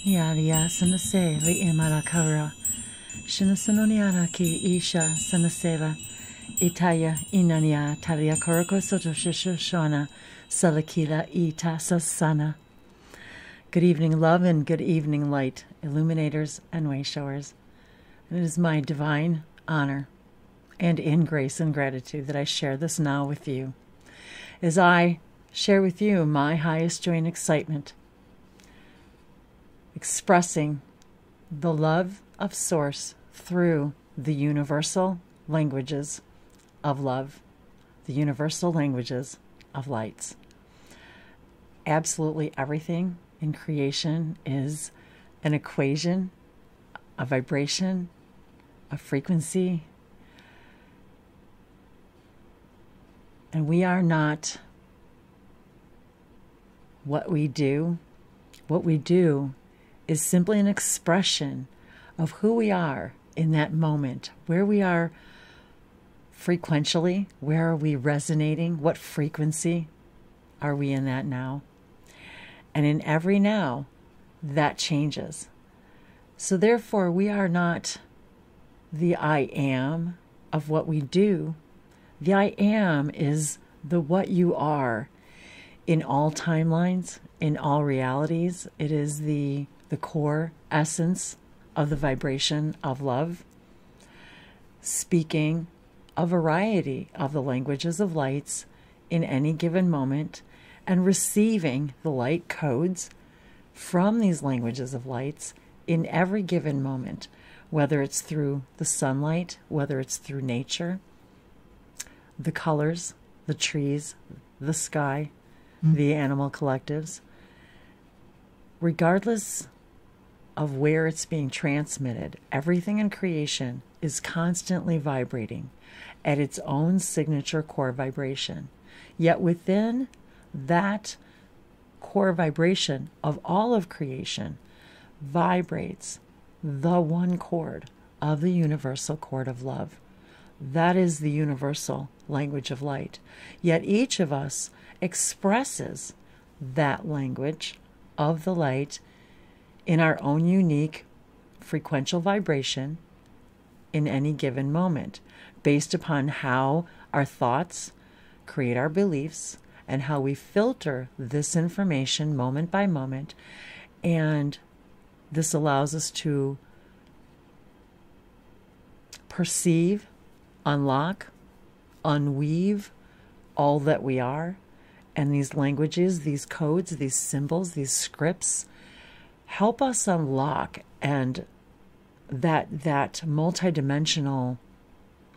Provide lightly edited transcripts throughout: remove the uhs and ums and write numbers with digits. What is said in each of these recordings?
Yalia sanase li imarakara. Shinasanoniana ki isha sanasela. Itaya inania talia koroko soto shishana salakila ita sasana. Good evening, love, and good evening, light, illuminators and wayshowers. It is my divine honor and in grace and gratitude that I share this now with you. As I share with you my highest joy and excitement, expressing the love of Source through the universal languages of love, the universal languages of lights. Absolutely everything in creation is an equation, a vibration, a frequency, and we are not what we do. What we do is simply an expression of who we are in that moment, where we are frequentially, where are we resonating, what frequency are we in that now. And in every now, that changes. So therefore, we are not the I am of what we do. The I am is the what you are in all timelines, in all realities. It is the core essence of the vibration of love, speaking a variety of the languages of lights in any given moment, and receiving the light codes from these languages of lights in every given moment, whether it's through the sunlight, whether it's through nature, the colors, the trees, the sky, the animal collectives. Regardless of where it's being transmitted, everything in creation is constantly vibrating at its own signature core vibration. Yet within that core vibration of all of creation vibrates the one chord of the universal chord of love. That is the universal language of light. Yet each of us expresses that language of the light in our own unique frequential vibration in any given moment, based upon how our thoughts create our beliefs and how we filter this information moment by moment. And this allows us to perceive, unlock, unweave all that we are. And these languages, these codes, these symbols, these scripts help us unlock and that multidimensional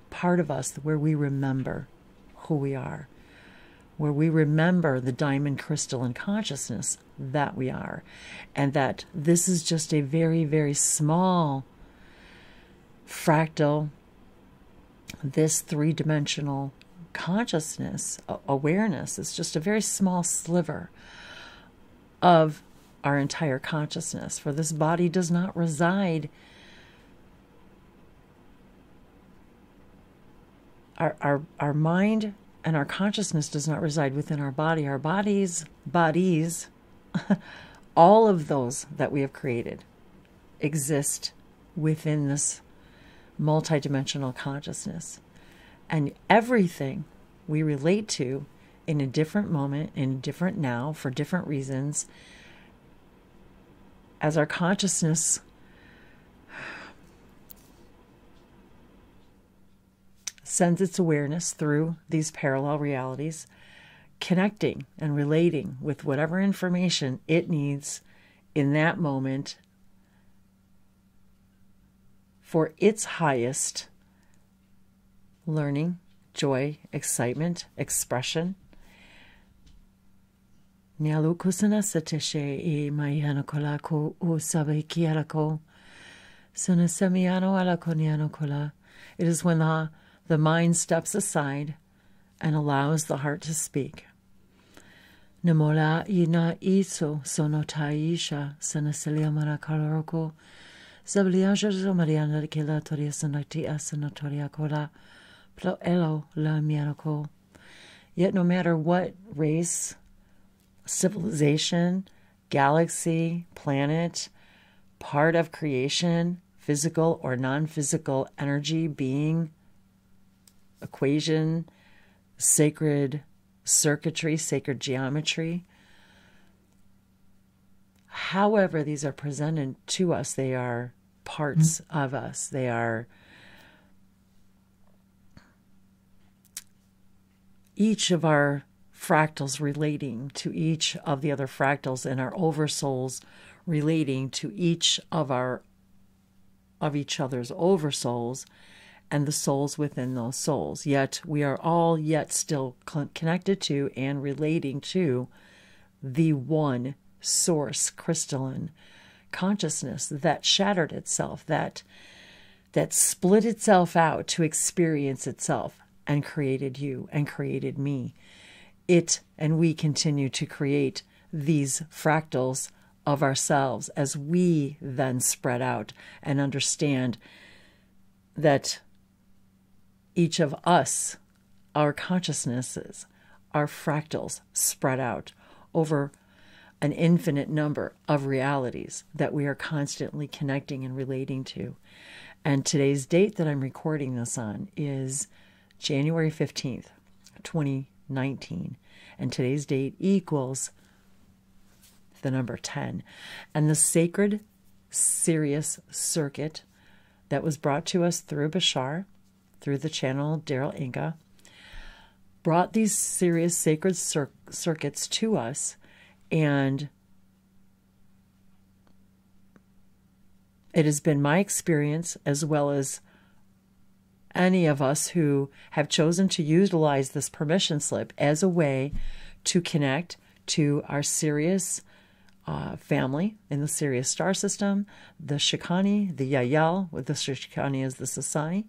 part of us where we remember who we are, where we remember the diamond crystalline consciousness that we are, and that this is just a very, very small fractal, this three-dimensional consciousness, awareness is just a very small sliver of our entire consciousness. For this body does not reside, our mind and our consciousness does not reside within our body. Our bodies, all of those that we have created exist within this multidimensional consciousness. And everything we relate to in a different moment, in a different now, for different reasons, as our consciousness sends its awareness through these parallel realities, connecting and relating with whatever information it needs in that moment for its highest learning, joy, excitement, expression. It is when the mind steps aside and allows the heart to speak. Namola ina iso sonotaisha sanaselia marakaloroko Zabliaja Mariana Kila Toria Sanati Asanotoria Kola Ploelo La Miracle. Yet no matter what race, civilization, galaxy, planet, part of creation, physical or non-physical energy, being, equation, sacred circuitry, sacred geometry. However these are presented to us, they are parts of us. They are each of our fractals relating to each of the other fractals, and our oversouls relating to each of each other's oversouls, and the souls within those souls. Yet we are all yet still connected to and relating to the one source crystalline consciousness that shattered itself, that split itself out to experience itself, and created you and created me. It and we continue to create these fractals of ourselves as we then spread out and understand that each of us, our consciousnesses, are fractals spread out over an infinite number of realities that we are constantly connecting and relating to. And today's date that I'm recording this on is January 15th, 2019. And today's date equals the number 10. And the sacred Sirius circuit that was brought to us through Bashar, through the channel Daryl Inga, brought these Sirius sacred circuits to us. And it has been my experience, as well as any of us who have chosen to utilize this permission slip as a way to connect to our Sirius family in the Sirius star system, the Shikani, the Yahyel, with the Shikani is the Sasani,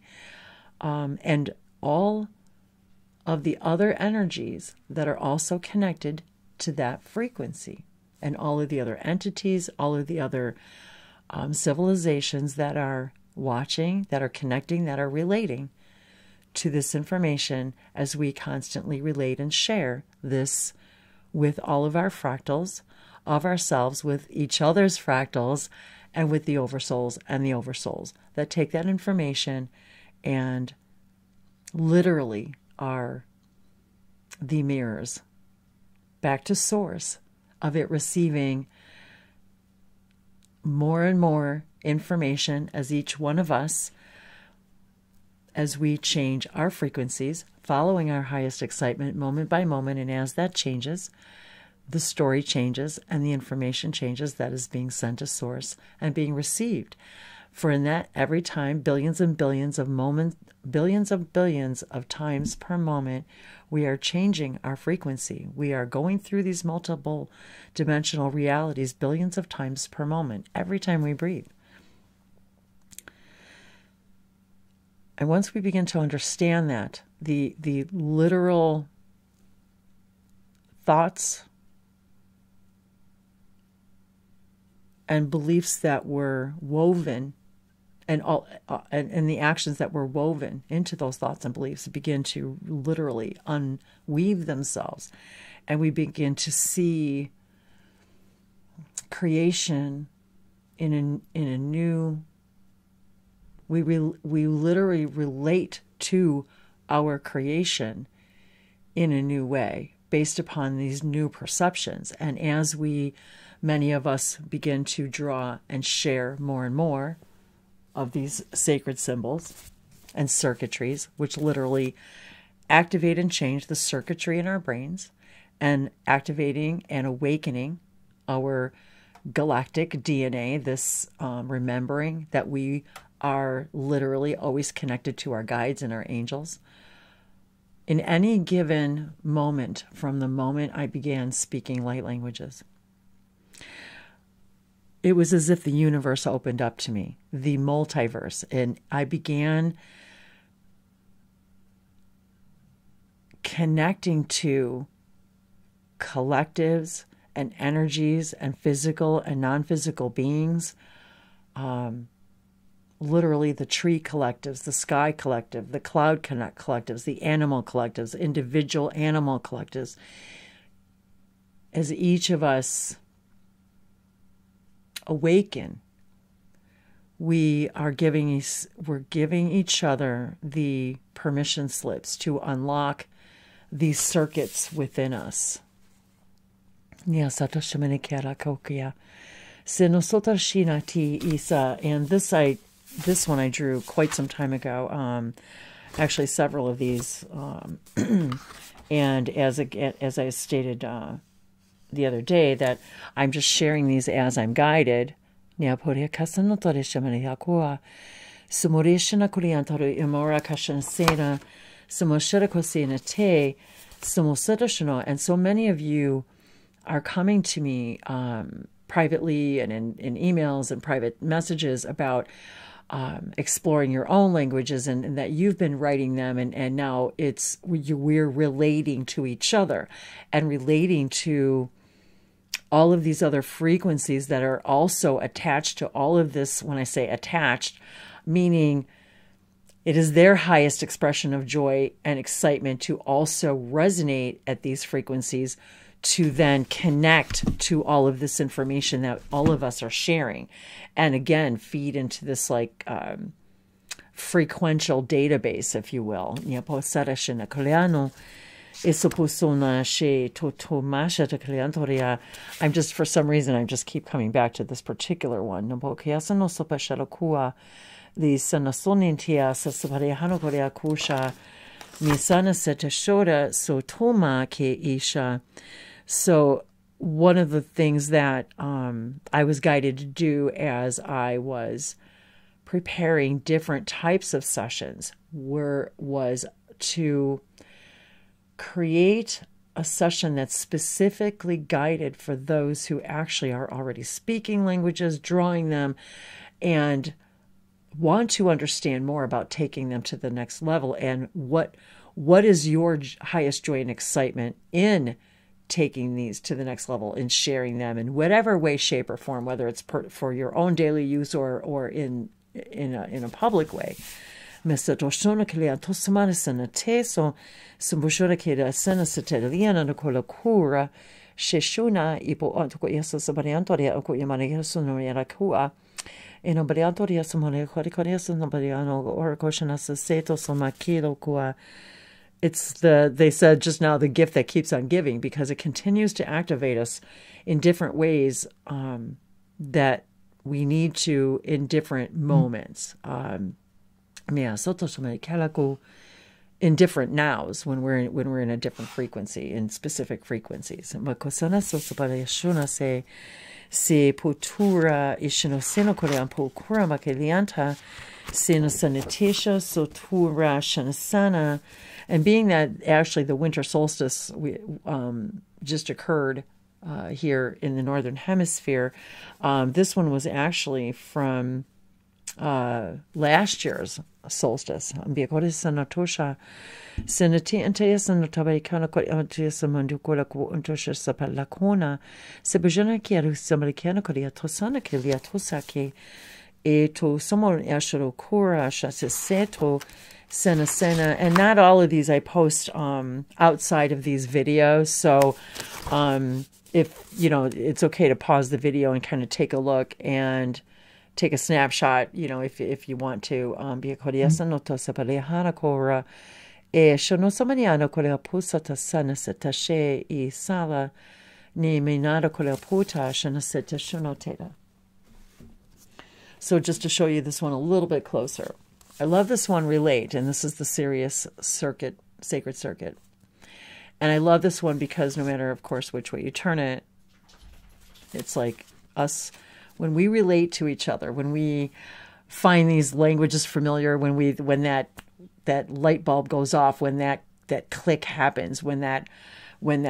and all of the other energies that are also connected to that frequency, and all of the other entities, all of the other civilizations that are watching, that are connecting, that are relating to this information as we constantly relate and share this with all of our fractals of ourselves, with each other's fractals, and with the oversouls and the oversouls that take that information and literally are the mirrors back to source of it, receiving more and more information as each one of us, as we change our frequencies, following our highest excitement moment by moment. And as that changes, the story changes and the information changes that is being sent to source and being received. For in that, every time, billions and billions of moments, billions of times per moment, we are changing our frequency. We are going through these multiple dimensional realities billions of times per moment, every time we breathe. And once we begin to understand that, the literal thoughts and beliefs that were woven, and the actions that were woven into those thoughts and beliefs begin to literally unweave themselves, and we begin to see creation in a new. We literally relate to our creation in a new way based upon these new perceptions. And as many of us begin to draw and share more and more of these sacred symbols and circuitries, which literally activate and change the circuitry in our brains, and activating and awakening our galactic DNA, this remembering that we are literally always connected to our guides and our angels. In any given moment, from the moment I began speaking light languages, it was as if the universe opened up to me, the multiverse, and I began connecting to collectives and energies and physical and non-physical beings, literally the tree collectives, the sky collective, the cloud collectives, the animal collectives, individual animal collectives. As each of us awaken we're giving each other the permission slips to unlock these circuits within us. And this one I drew quite some time ago. Actually, several of these. And as I stated the other day, that I'm just sharing these as I'm guided. And so many of you are coming to me privately and in emails and private messages about exploring your own languages, and that you've been writing them, and now we're relating to each other and relating to all of these other frequencies that are also attached to all of this. When I say attached, meaning it is their highest expression of joy and excitement to also resonate at these frequencies, to then connect to all of this information that all of us are sharing, and again feed into this like frequential database, if you will. I'm just, for some reason, I just keep coming back to this particular one. So one of the things that I was guided to do as I was preparing different types of sessions was to create a session that's specifically guided for those who actually are already speaking languages, drawing them, and want to understand more about taking them to the next level. And what is your highest joy and excitement in taking these to the next level, in sharing them in whatever way, shape, or form, whether it's for your own daily use or in a public way. It's they said just now, the gift that keeps on giving, because it continues to activate us in different ways that we need to in different moments. In different nows, when we're in a different frequency, in specific frequencies. Se putura ishinoseno korean pokura makelianta seno sanitisha sotura shanasana. And being that actually the winter solstice just occurred here in the northern hemisphere, this one was actually from last year's solstice. And not all of these I post outside of these videos, so if it's okay to pause the video and kind of take a look and take a snapshot, if you want to. So just to show you this one a little bit closer. I love this one, Relate, and this is the Sirius circuit, sacred circuit. And I love this one because no matter, of course, which way you turn it, it's like us, when we relate to each other, when we find these languages familiar, when that light bulb goes off, when that click happens, when that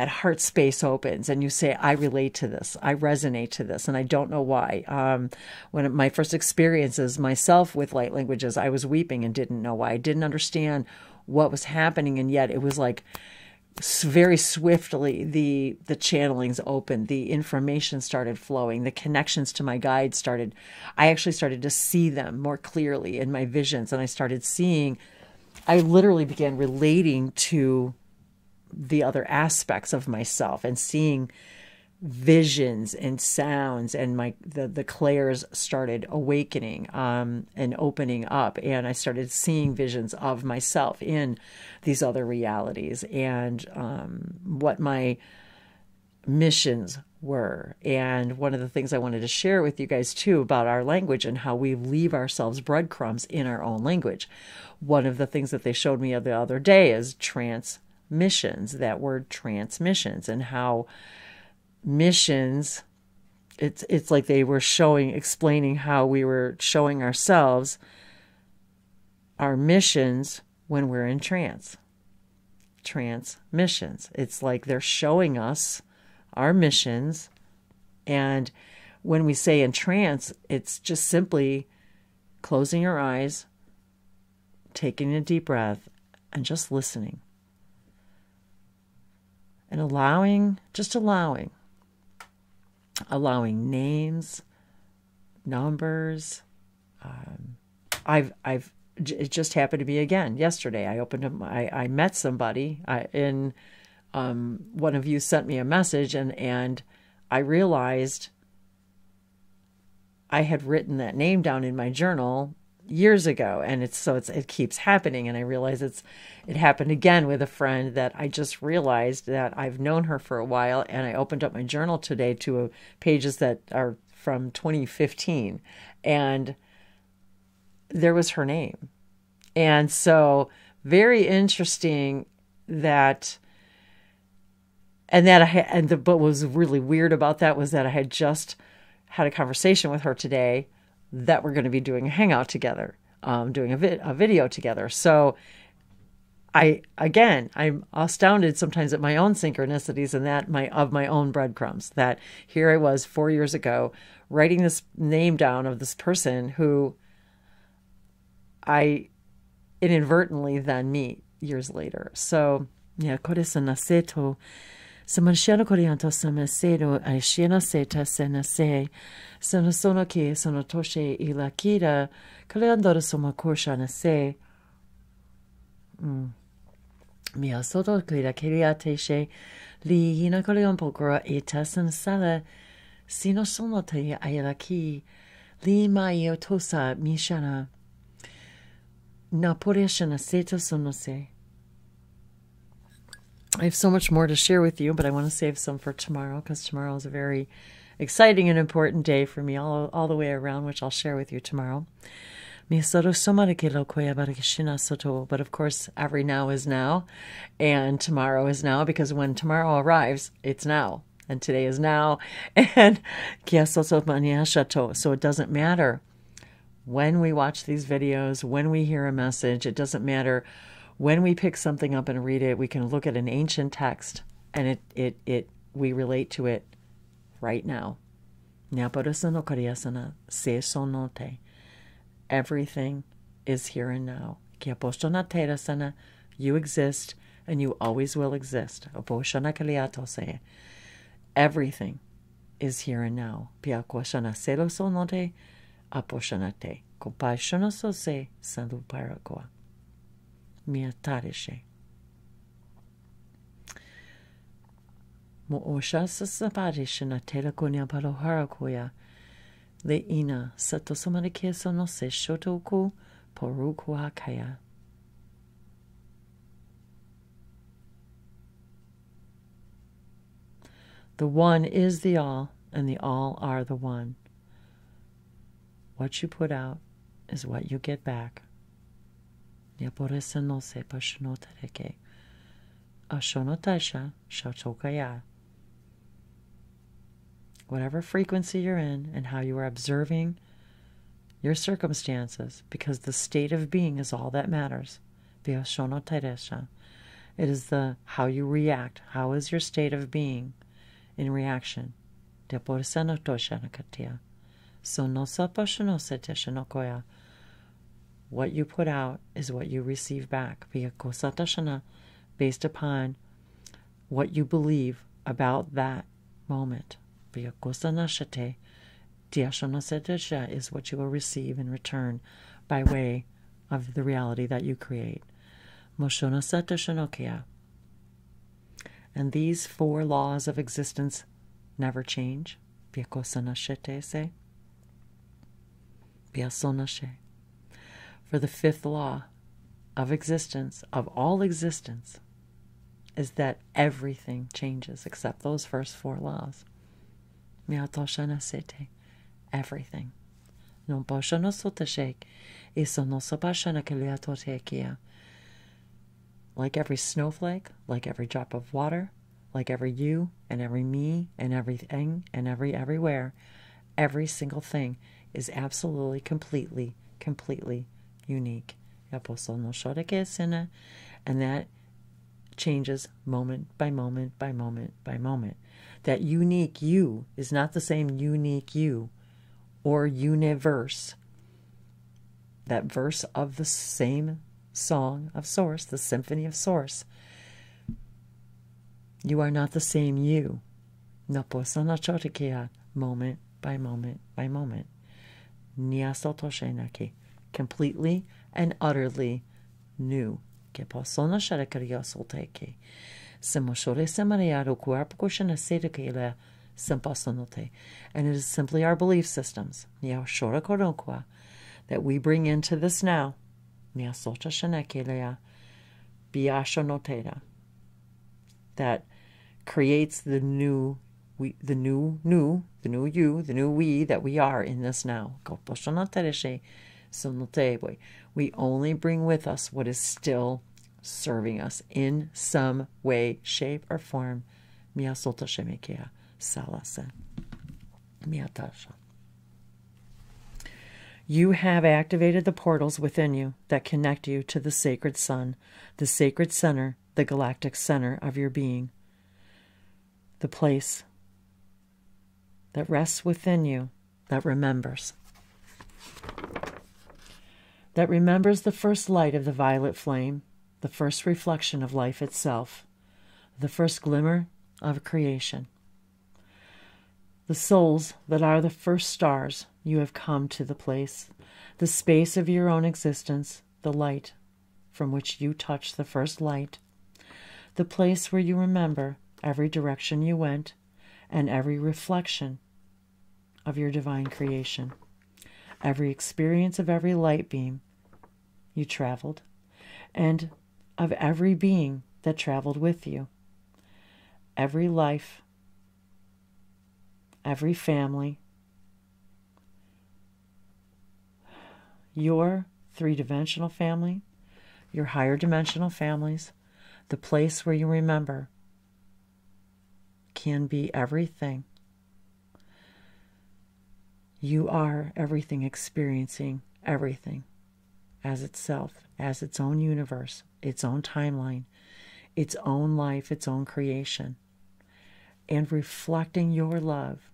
heart space opens and you say, I relate to this, I resonate to this, and I don't know why. When my first experiences myself with light languages, I was weeping and didn't know why. I didn't understand what was happening, and yet it was like very swiftly the channelings opened, the information started flowing, the connections to my guides I actually started to see them more clearly in my visions, and I literally began relating to the other aspects of myself and seeing visions and sounds, and the clairs started awakening and opening up, and I started seeing visions of myself in these other realities, and what my missions were. And one of the things I wanted to share with you guys too about our language and how we leave ourselves breadcrumbs in our own language. One of the things that they showed me the other day is transmissions, that word transmissions, and how missions, it's like they were explaining how we were showing ourselves our missions when we're in transmissions. It's like they're showing us our missions, and when we say in trance, it's just simply closing your eyes, taking a deep breath, and just listening and allowing names, numbers. It just happened to be again yesterday. I met somebody one of you sent me a message, and I realized I had written that name down in my journal years ago, and it keeps happening. And I realize it happened again with a friend that I just realized that I've known her for a while, and I opened up my journal today to pages that are from 2015, and there was her name. And so very interesting that. But what was really weird about that was that I had just had a conversation with her today that we're going to be doing a hangout together, doing a video together. So I'm astounded sometimes at my own synchronicities and of my own breadcrumbs, that here I was 4 years ago writing this name down of this person who I inadvertently then meet years later. So, yeah, Codex naseto. Samanshano Corianto Samasero, Aishina Seta Senase, Sono Ki, Sono Toshe Ilakira, Kaleandora Somakorsha Nase, Mia Soto Kira Kiriateshe, Li Hina Koleon Pokora, Etas and Sala, Sino Sonote Ayalaki, Li Maio Tosa, Mishana, Naporeshana Seta Sonose. I have so much more to share with you, but I want to save some for tomorrow, because tomorrow is a very exciting and important day for me all the way around, which I'll share with you tomorrow. But of course, every now is now, and tomorrow is now, because when tomorrow arrives, it's now, and today is now, and so it doesn't matter when we watch these videos, when we hear a message, it doesn't matter. When we pick something up and read it, we can look at an ancient text, and we relate to it right now. Everything is here and now. You exist, and you always will exist. Everything is here and now. Miatarishe. Moosha sasabarisha na telekonia paloharakoya. Leina satosomarikeso no se shotoku poruku hakaya. The one is the all, and the all are the one. What you put out is what you get back. Whatever frequency you're in and how you are observing your circumstances, because the state of being is all that matters. It is how you react. How is your state of being in reaction? What you put out is what you receive back, based upon what you believe about that moment. Is what you will receive in return by way of the reality that you create. And these 4 laws of existence never change. For the fifth law of existence, of all existence, is that everything changes except those first four laws. Everything. Like every snowflake, like every drop of water, like every you and every me and everything and everywhere, every single thing is absolutely, completely unique. And that changes moment by moment by moment by moment. That unique you is not the same unique you or universe. That verse of the same song of Source, the symphony of Source. You are not the same you. Moment by moment by moment. Completely and utterly new. And it is simply our belief systems that we bring into this now that creates the new you, the new we that we are in this now. We only bring with us what is still serving us in some way, shape, or form. You have activated the portals within you that connect you to the sacred sun, the sacred center, the galactic center of your being, the place that rests within you, that remembers the first light of the violet flame, the first reflection of life itself, the first glimmer of creation. The souls that are the first stars, you have come to the place, the space of your own existence, the light from which you touch the first light, the place where you remember every direction you went and every reflection of your divine creation, every experience of every light beam you traveled, and of every being that traveled with you, every life, every family, your three-dimensional family, your higher dimensional families, the place where you remember can be everything. You are everything, experiencing everything as itself, as its own universe, its own timeline, its own life, its own creation, and reflecting your love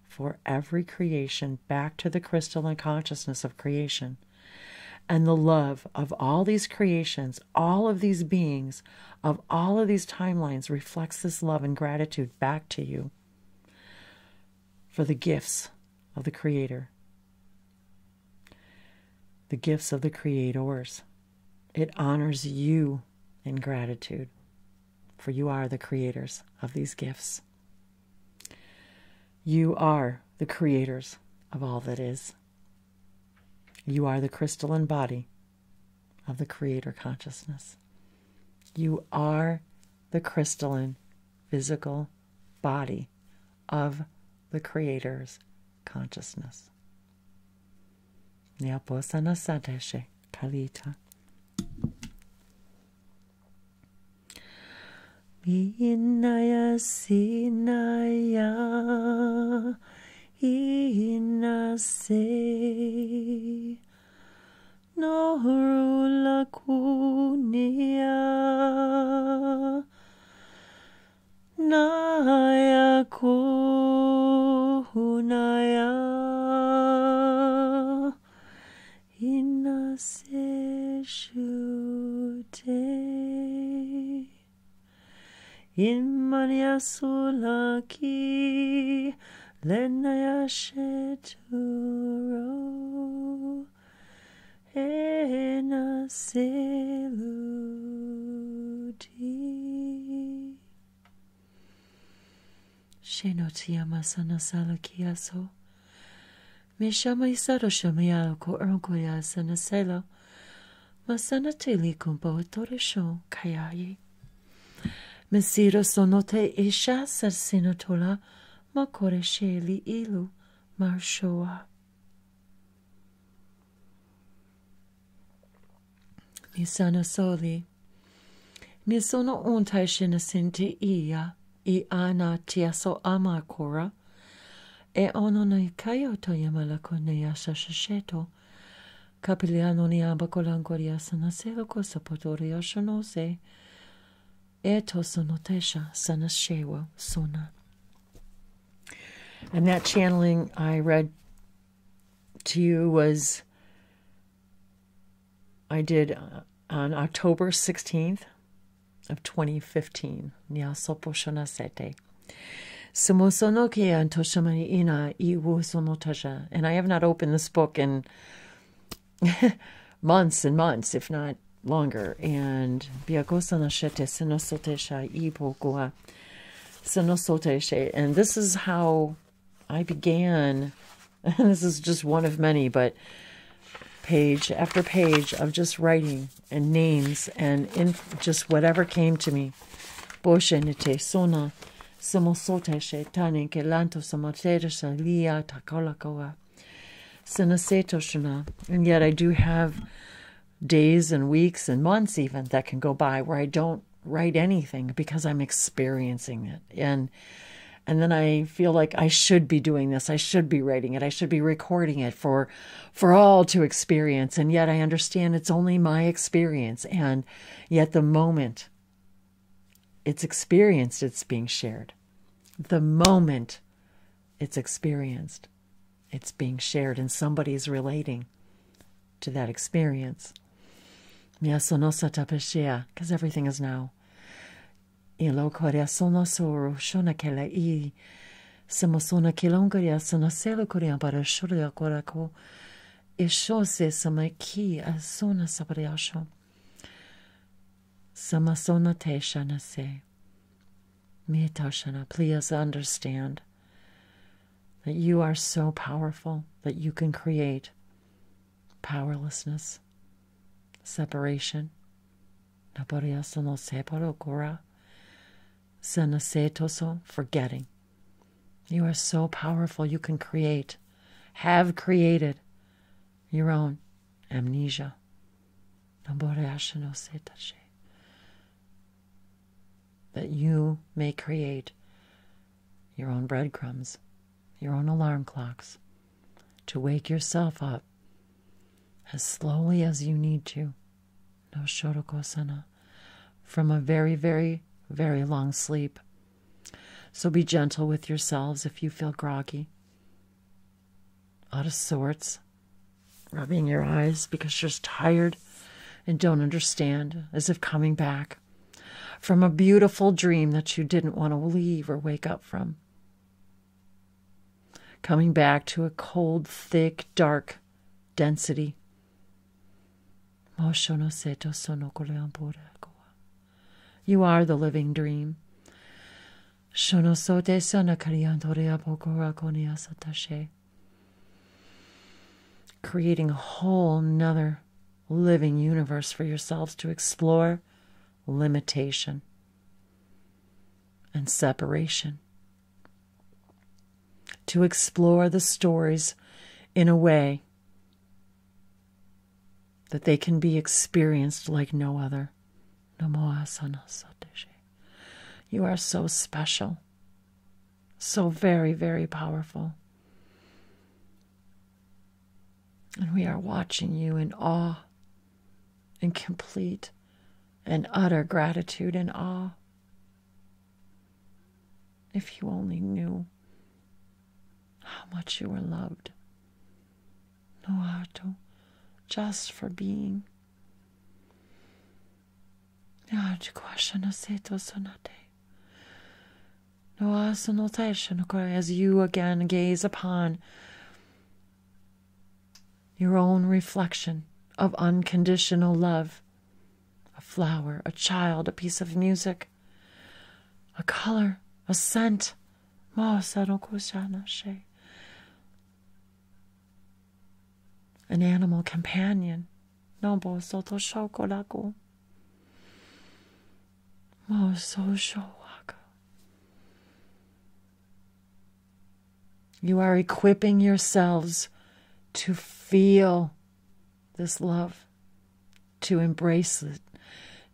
for every creation back to the crystalline consciousness of creation. And the love of all these creations, all of these beings, of all of these timelines reflects this love and gratitude back to you for the gifts of the Creator, the gifts of the Creators. It honors you in gratitude, for you are the creators of these gifts. You are the creators of all that is. You are the crystalline body of the Creator consciousness. You are the crystalline physical body of the Creator's consciousness. Kalita. Inaya sinaya inase norula kunia naya kunaya inase shute Imania sulaki lenaya sheturo ena seluti Shenotia masana salakiaso. Mishama isaro shamia ko ergoya sanaselo. Masana teli kumbo torisho kayayi. Mesiro sonote isha sarsinotola makore sheli ilu marshoa. Misana soli. Misono untai shinasinti iya. I ana tiaso amakora. E ono nei kayoto yamalako neyasha shasheto. Capiliano ni abacolangoria sanaselo cosa potoria shonose. Eto sonotesha sanashewa sona. And that channeling I read to you was, I did on October 16th of 2015. Nia sopo shonasete. Sumosonoki antoshamani ina iwu sonotaja. And I have not opened this book in months and months, if not longer. And biagosanashete sinosotesha ibogua sinosoteshe. And this is how I began. This is just one of many, but page after page of just writing and names and just whatever came to me. Boshenite sona simosoteshe tane ke lanto samotesha lia takolakawa. And yet I do have days and weeks and months even that can go by where I don't write anything because I'm experiencing it. And then I feel like I should be doing this. I should be writing it. I should be recording it for all to experience. And yet I understand it's only my experience. And yet the moment it's experienced, it's being shared. The moment it's experienced, it's being shared and somebody's relating to that experience. Because everything is now. Ilo korea sono soro shona kela I samosona kilongoria sono selo korea para shoria korako ishose samaki asona sabriasho samasona teshana se metashana. Please understand that you are so powerful that you can create powerlessness, separation. Naboria sono separo gora. Sanasetoso, forgetting. You are so powerful, you can create, have created your own amnesia. That you may create your own breadcrumbs, your own alarm clocks, to wake yourself up as slowly as you need to. No shorokosana, from a very, very, very long sleep. So be gentle with yourselves if you feel groggy, out of sorts, rubbing your eyes because you're tired and don't understand, as if coming back from a beautiful dream that you didn't want to leave or wake up from. Coming back to a cold, thick, dark density. You are the living dream. Creating a whole nother living universe for yourselves to explore limitation and separation. To explore the stories in a way that they can be experienced like no other. You are so special, so very, very powerful. And we are watching you in awe, in complete and utter gratitude and awe. If you only knew how much you were loved. No ato, just for being. As you again gaze upon your own reflection of unconditional love, a flower, a child, a piece of music, a color, a scent, An animal companion. Nobo soto shokolaku. Mo so showaka. You are equipping yourselves to feel this love, to embrace it,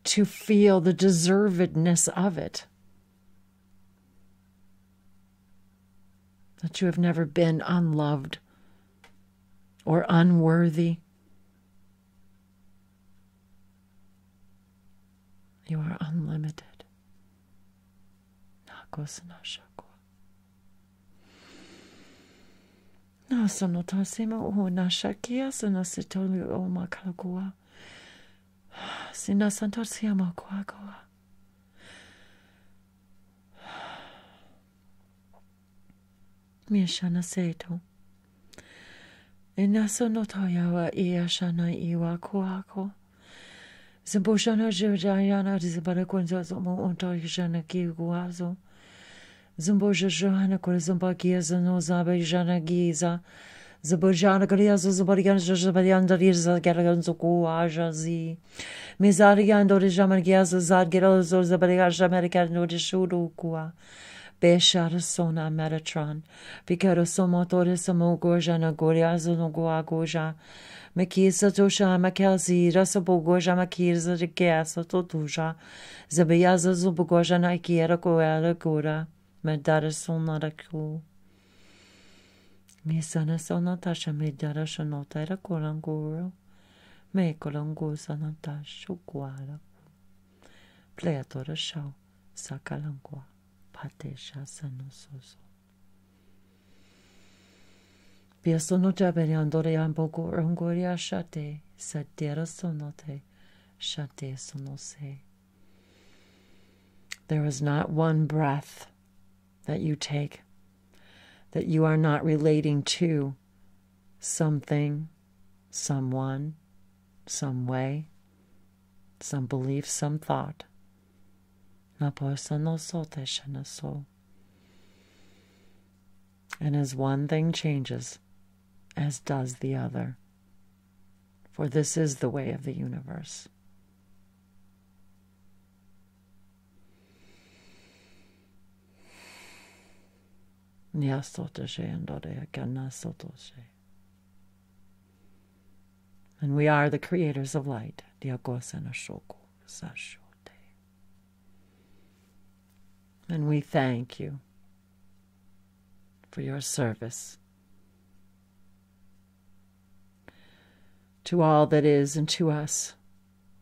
to feel the deservedness of it. That you have never been unloved or unworthy. You are unlimited. No sono tasima o na shakia sono sitoli o makalagua. Sina santosiama quagoa. Mishana seto. Ina sono toyawa ia shana iwa kuako. Zimboshana jajayana zibara kwanza zomo onto jana kiguazo. Zumboja Johanna Korizumba Giza no Zabajana Giza. Zabojana Gariazo Zabarian Jabarian Dariza Garaganzo Guajazi. Mizariando de Jamargiaza Zadgerazo Zabariaja Americano de Shurukua. Beshara Sona Metatron. Picaro Somotore Samo Gorjana Goriazo no Guagoja. Makisa Tosha Makelzi Rasabo Goja Makirza de Gasa Totuja. Zabayaza Zubogojana Ikiera Goela Gora. Medara sonaraku. Misana sonatasha medara sonota era colanguro. Me colango sanata shuguara. Pleatora shao sakalangua. Patesha sanososo. Piasonota beriandore ambogo rangoria shate. Sadera sonote. Shate sonose. There is not one breath that you take that you are not relating to something, someone, some way, some belief, some thought. And as one thing changes, as does the other. For this is the way of the universe. And we are the creators of light. And we thank you for your service to all that is and to us,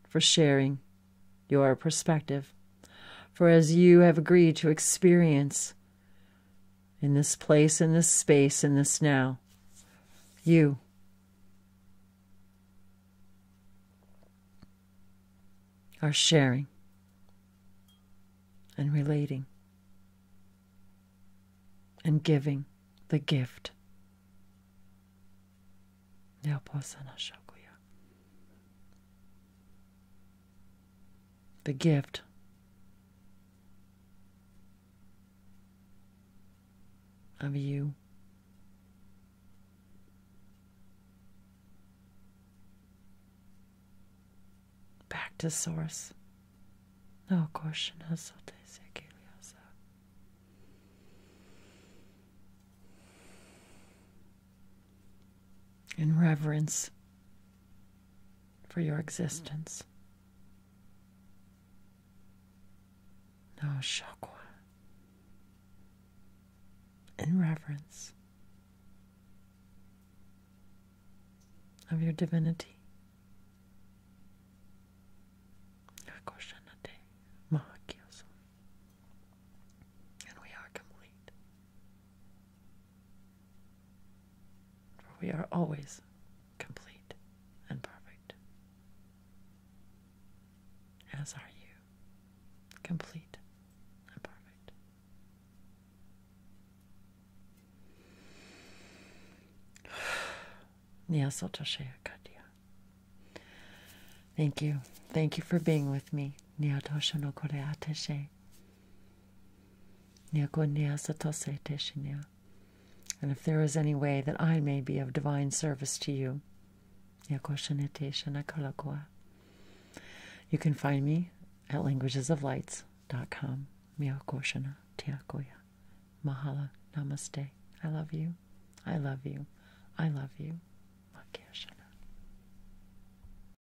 for sharing your perspective. For as you have agreed to experience in this place, in this space, in this now, you are sharing and relating and giving the gift. The gift of you. Back to source. No question. In reverence for your existence. No shakwa. In reverence of your divinity. And we are complete. For we are always complete and perfect. As are you, complete. Thank you. Thank you for being with me. And if there is any way that I may be of divine service to you, you can find me at languagesoflights.com. Mahala. Namaste. I love you. I love you. I love you.